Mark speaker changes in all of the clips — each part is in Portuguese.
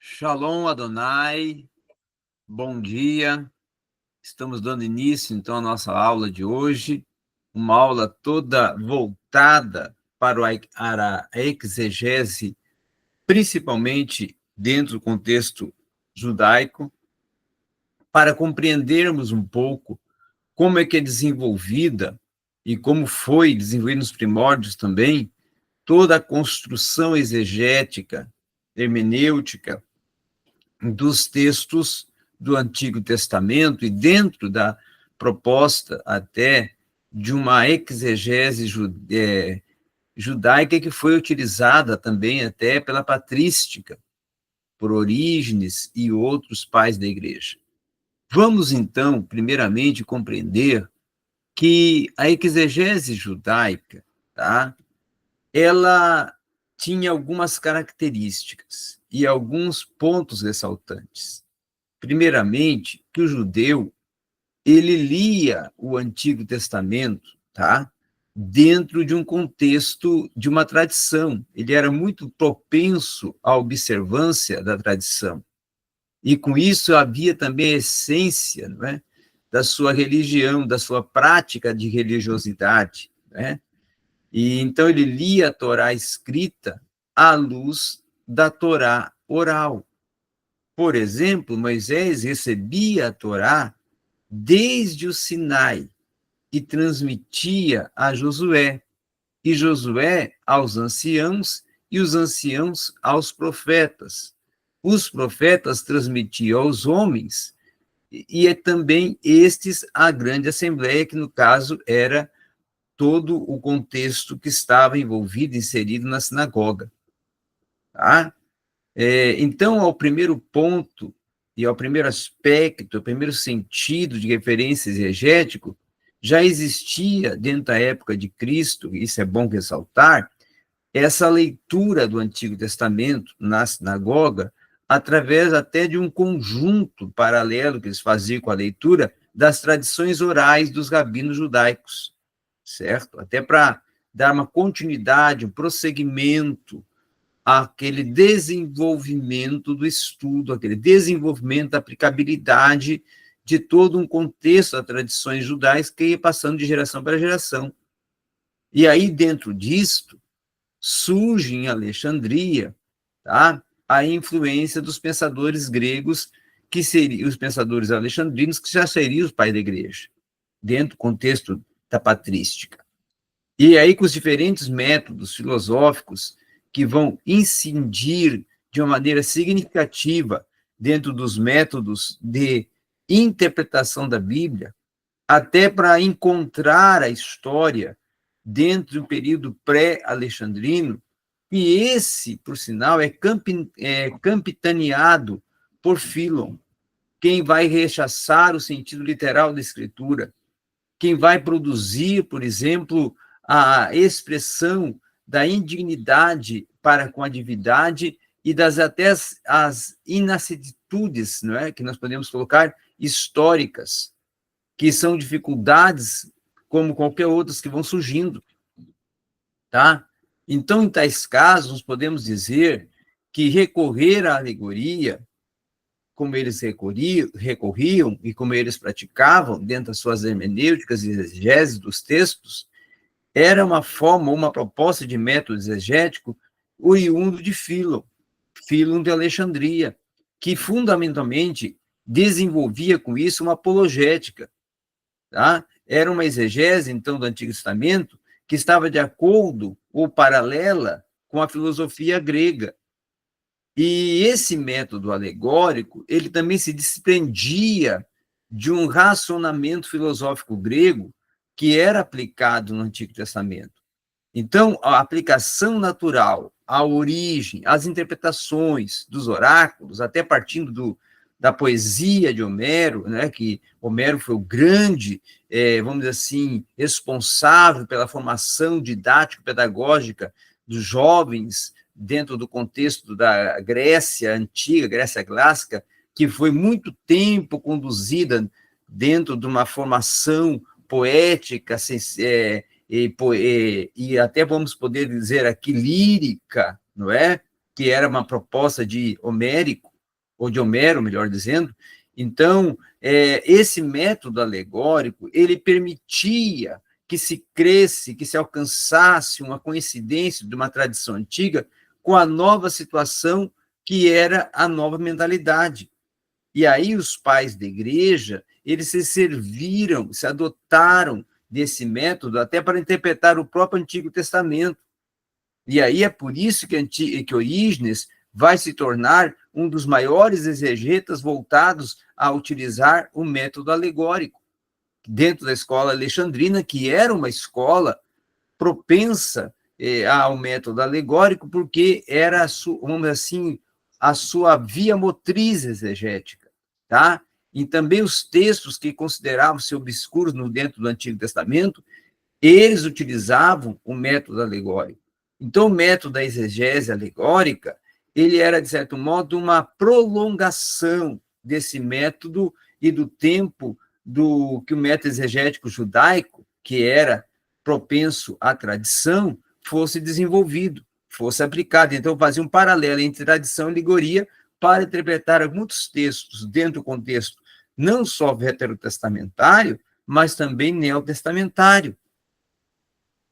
Speaker 1: Shalom Adonai, bom dia. Estamos dando início, então, à nossa aula de hoje, uma aula toda voltada para a exegese, principalmente dentro do contexto judaico, para compreendermos um pouco como é que é desenvolvida e como foi desenvolvida nos primórdios também toda a construção exegética, hermenêutica, dos textos do Antigo Testamento e dentro da proposta até de uma exegese judaica que foi utilizada também até pela patrística, por Orígenes e outros pais da igreja. Vamos, então, primeiramente, compreender que a exegese judaica, tá, ela tinha algumas características e alguns pontos ressaltantes. Primeiramente, que o judeu, ele lia o Antigo Testamento, tá? Dentro de um contexto de uma tradição. Ele era muito propenso à observância da tradição. E com isso havia também a essência, não é? Da sua religião, da sua prática de religiosidade, né? E então ele lia a Torá escrita à luz da Torá oral. Por exemplo, Moisés recebia a Torá desde o Sinai e transmitia a Josué, e Josué aos anciãos, e os anciãos aos profetas. Os profetas transmitiam aos homens, e é também estes a grande assembleia, que no caso era todo o contexto que estava envolvido, inserido na sinagoga. Tá? Então, ao primeiro ponto, e ao primeiro aspecto, ao primeiro sentido de referência exegético, já existia, dentro da época de Cristo, e isso é bom ressaltar, essa leitura do Antigo Testamento na sinagoga, através até de um conjunto paralelo que eles faziam com a leitura das tradições orais dos rabinos judaicos, certo? Até para dar uma continuidade, um prosseguimento aquele desenvolvimento do estudo, aquele desenvolvimento da aplicabilidade de todo um contexto das tradições judaicas que ia passando de geração para geração. E aí, dentro disto, surge em Alexandria, tá, a influência dos pensadores gregos, que seriam os pensadores alexandrinos, que já seriam os pais da igreja, dentro do contexto da patrística. E aí, com os diferentes métodos filosóficos que vão incidir de uma maneira significativa dentro dos métodos de interpretação da Bíblia, até para encontrar a história dentro do período pré-alexandrino, e esse, por sinal, é capitaneado por Fílon, quem vai rechaçar o sentido literal da Escritura, quem vai produzir, por exemplo, a expressão da indignidade para com a divindade e das até as inacetitudes, não é, que nós podemos colocar históricas, que são dificuldades como qualquer outras que vão surgindo, tá? Então, em tais casos, podemos dizer que recorrer à alegoria, como eles recorriam e como eles praticavam dentro das suas hermenêuticas e exegeses dos textos, era uma forma, uma proposta de método exegético oriundo de Fílon de Alexandria, que fundamentalmente desenvolvia com isso uma apologética. Tá? Era uma exegese, então, do Antigo Testamento que estava de acordo ou paralela com a filosofia grega. E esse método alegórico, ele também se desprendia de um racionamento filosófico grego que era aplicado no Antigo Testamento. Então, a aplicação natural, a origem, as interpretações dos oráculos, até partindo da poesia de Homero, né, que Homero foi o grande, vamos dizer assim, responsável pela formação didático-pedagógica dos jovens dentro do contexto da Grécia antiga, Grécia clássica, que foi muito tempo conduzida dentro de uma formação poética, e até vamos poder dizer aqui lírica, não é? Que era uma proposta de Homérico, ou de Homero, melhor dizendo. Então, esse método alegórico, ele permitia que se cresce, que se alcançasse uma coincidência de uma tradição antiga com a nova situação que era a nova mentalidade. E aí os pais da igreja, eles se serviram, se adotaram desse método até para interpretar o próprio Antigo Testamento. E aí é por isso que Orígenes vai se tornar um dos maiores exegetas voltados a utilizar o método alegórico, dentro da escola alexandrina, que era uma escola propensa ao método alegórico, porque era, vamos dizer assim, a sua via motriz exegética, tá? E também os textos que consideravam-se obscuros dentro do Antigo Testamento, eles utilizavam o método alegórico. Então, o método da exegese alegórica, ele era, de certo modo, uma prolongação desse método e do tempo que o método exegético judaico, que era propenso à tradição, fosse desenvolvido, fosse aplicado. Então, fazia um paralelo entre tradição e alegoria para interpretar muitos textos dentro do contexto não só veterotestamentário, mas também neotestamentário.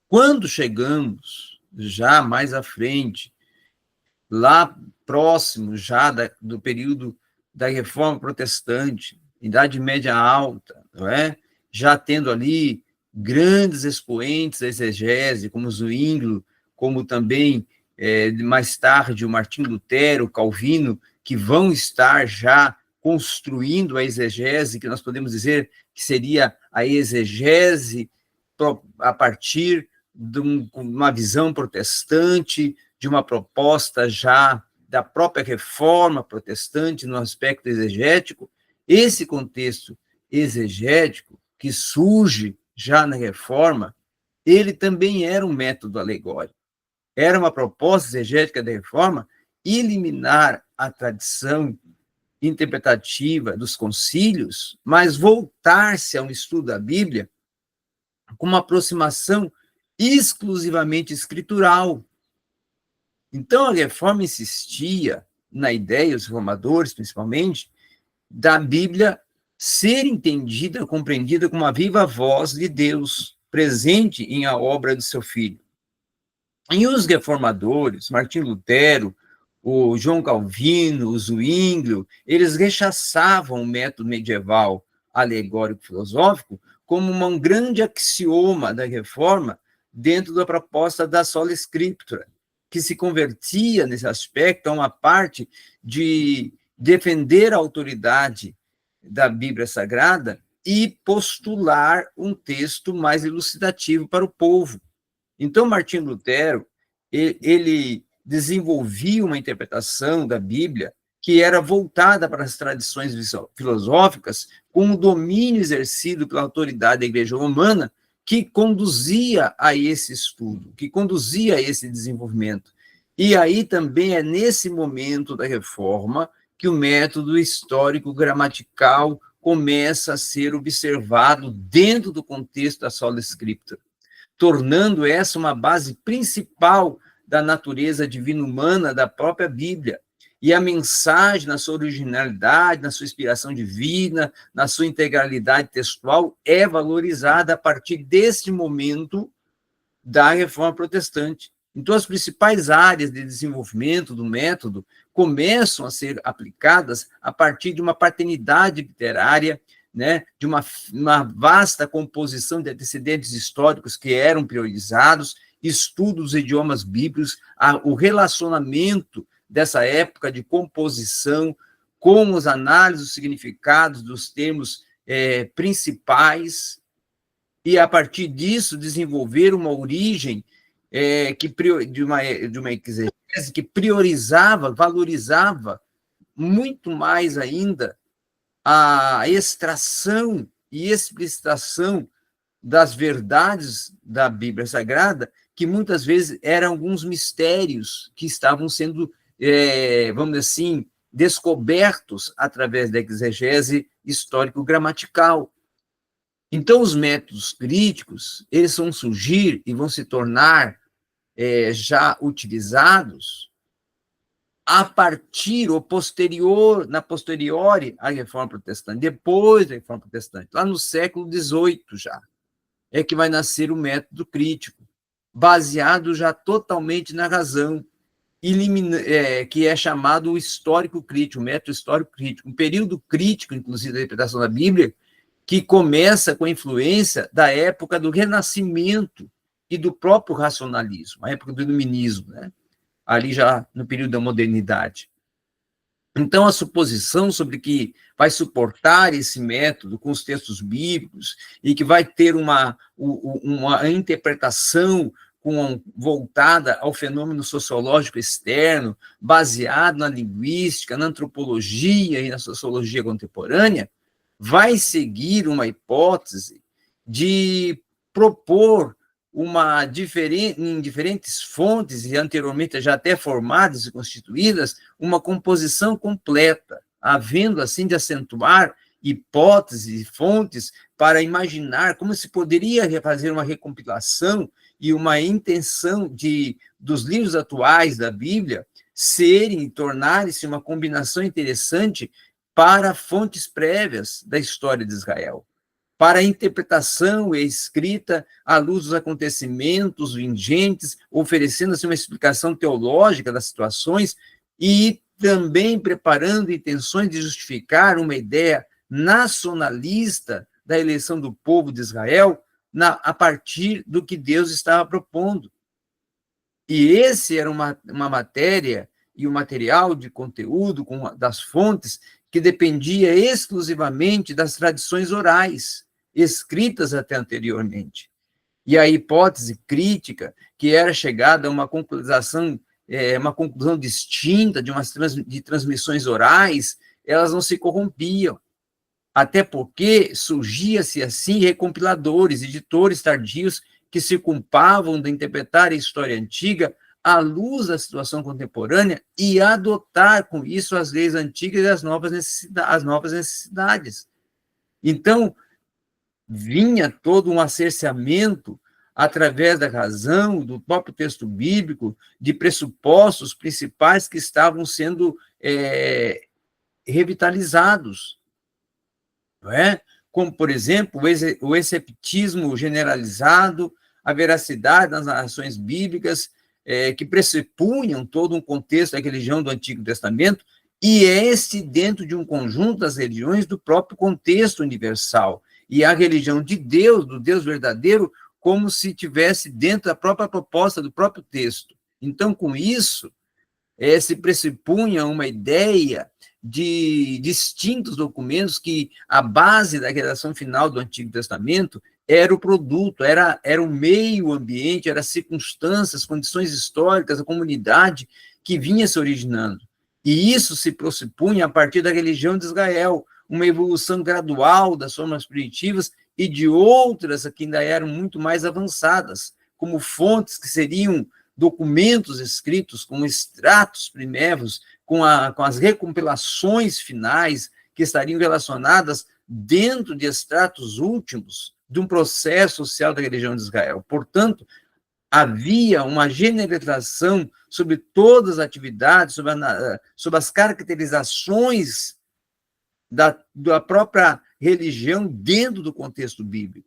Speaker 1: Quando chegamos, já mais à frente, lá próximo já do período da Reforma Protestante, Idade Média Alta, não é? Já tendo ali grandes expoentes da exegese, como Zwinglio, como também, mais tarde, o Martinho Lutero, o Calvino, que vão estar já construindo a exegese, que nós podemos dizer que seria a exegese a partir de uma visão protestante, de uma proposta já da própria reforma protestante no aspecto exegético. Esse contexto exegético que surge já na reforma, ele também era um método alegórico. Era uma proposta exegética da reforma eliminar a tradição interpretativa dos concílios, mas voltar-se a um estudo da Bíblia com uma aproximação exclusivamente escritural. Então, a reforma insistia na ideia, os reformadores principalmente, da Bíblia ser entendida, compreendida como a viva voz de Deus, presente em a obra do seu Filho. E os reformadores, Martim Lutero, o João Calvino, o Zwinglio, eles rechaçavam o método medieval alegórico-filosófico como um grande axioma da reforma dentro da proposta da sola scriptura, que se convertia, nesse aspecto, a uma parte de defender a autoridade da Bíblia Sagrada e postular um texto mais elucidativo para o povo. Então, Martim Lutero, ele desenvolvia uma interpretação da Bíblia que era voltada para as tradições filosóficas, com o domínio exercido pela autoridade da Igreja Romana, que conduzia a esse estudo, que conduzia a esse desenvolvimento. E aí também é nesse momento da reforma que o método histórico-gramatical começa a ser observado dentro do contexto da sola scriptura, tornando essa uma base principal da natureza divina-humana da própria Bíblia. E a mensagem, na sua originalidade, na sua inspiração divina, na sua integralidade textual, é valorizada a partir deste momento da Reforma Protestante. Então, as principais áreas de desenvolvimento do método começam a ser aplicadas a partir de uma paternidade literária, né, de uma vasta composição de antecedentes históricos que eram priorizados, estudo dos idiomas bíblicos, o relacionamento dessa época de composição com as análises dos significados dos termos principais, e, a partir disso, desenvolver uma origem de uma exegese que priorizava, valorizava muito mais ainda a extração e explicitação das verdades da Bíblia Sagrada, que muitas vezes eram alguns mistérios que estavam sendo, vamos dizer assim, descobertos através da exegese histórico-gramatical. Então, os métodos críticos, eles vão surgir e vão se tornar já utilizados a partir ou na posteriori à Reforma Protestante, depois da Reforma Protestante, lá no século XVIII já, é que vai nascer o método crítico, baseado já totalmente na razão, que é chamado o histórico crítico, o método histórico crítico, um período crítico, inclusive, da interpretação da Bíblia, que começa com a influência da época do Renascimento e do próprio racionalismo, a época do Iluminismo, né? Ali já no período da modernidade. Então, a suposição sobre que vai suportar esse método com os textos bíblicos e que vai ter uma interpretação voltada ao fenômeno sociológico externo, baseado na linguística, na antropologia e na sociologia contemporânea, vai seguir uma hipótese de propor em diferentes fontes, e anteriormente já até formadas e constituídas, uma composição completa, havendo assim de acentuar hipóteses e fontes para imaginar como se poderia fazer uma recompilação e uma intenção dos livros atuais da Bíblia tornarem-se uma combinação interessante para fontes prévias da história de Israel, para a interpretação e a escrita à luz dos acontecimentos vingentes, oferecendo-se uma explicação teológica das situações e também preparando intenções de justificar uma ideia nacionalista da eleição do povo de Israel a partir do que Deus estava propondo. E esse era uma matéria e um material de conteúdo das fontes que dependia exclusivamente das tradições orais, escritas até anteriormente. E a hipótese crítica, que era chegada a uma conclusão distinta de transmissões orais, elas não se corrompiam. Até porque surgia-se assim recompiladores, editores tardios que se culpavam de interpretar a história antiga à luz da situação contemporânea e adotar com isso as leis antigas e as novas necessidades. Então, vinha todo um acerceamento através da razão, do próprio texto bíblico, de pressupostos principais que estavam sendo revitalizados, não é? Como, por exemplo, o escepticismo generalizado, a veracidade das narrações bíblicas, que pressupunham todo um contexto da religião do Antigo Testamento, e dentro de um conjunto das religiões do próprio contexto universal, e a religião de Deus, do Deus verdadeiro, como se tivesse dentro da própria proposta do próprio texto. Então, com isso, se pressupunha uma ideia de distintos documentos que a base da redação final do Antigo Testamento era o produto, era o meio ambiente, eram as circunstâncias, condições históricas, a comunidade que vinha se originando. E isso se pressupunha a partir da religião de Israel, uma evolução gradual das formas primitivas e de outras que ainda eram muito mais avançadas, como fontes que seriam documentos escritos com extratos primeiros, com as recompilações finais, que estariam relacionadas dentro de extratos últimos de um processo social da religião de Israel. Portanto, havia uma generalização sobre todas as atividades, sobre as caracterizações da própria religião dentro do contexto bíblico.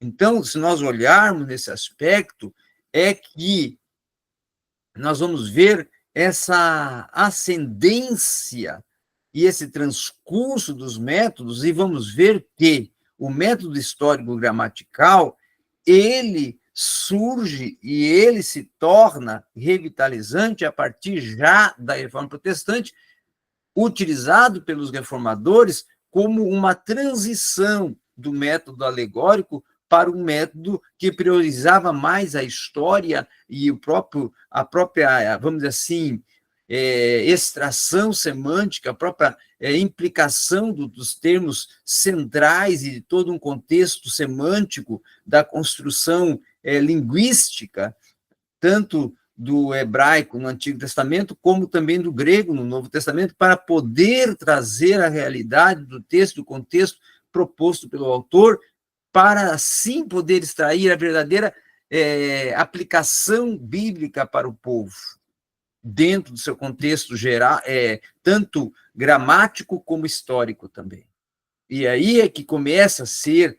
Speaker 1: Então, se nós olharmos nesse aspecto, é que nós vamos ver essa ascendência e esse transcurso dos métodos, e vamos ver que o método histórico-gramatical, ele surge e ele se torna revitalizante a partir já da Reforma Protestante, utilizado pelos reformadores como uma transição do método alegórico para um método que priorizava mais a história e a própria, vamos dizer assim, extração semântica, a própria implicação dos termos centrais e de todo um contexto semântico da construção linguística, tanto do hebraico no Antigo Testamento, como também do grego no Novo Testamento, para poder trazer a realidade do texto, do contexto proposto pelo autor, para assim poder extrair a verdadeira aplicação bíblica para o povo, dentro do seu contexto geral, tanto gramático como histórico também. E aí é que começa a se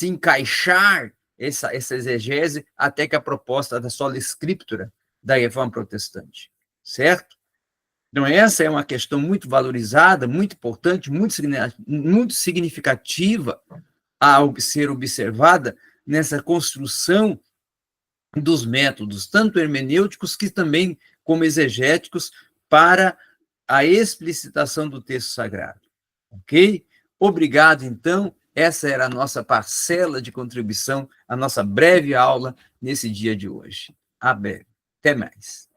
Speaker 1: encaixar essa exegese até que a proposta da sola escritura da Reforma Protestante, certo? Então, essa é uma questão muito valorizada, muito importante, muito significativa a ser observada nessa construção dos métodos, tanto hermenêuticos que também como exegéticos, para a explicitação do texto sagrado. Ok? Obrigado, então. Essa era a nossa parcela de contribuição, a nossa breve aula nesse dia de hoje. Até mais.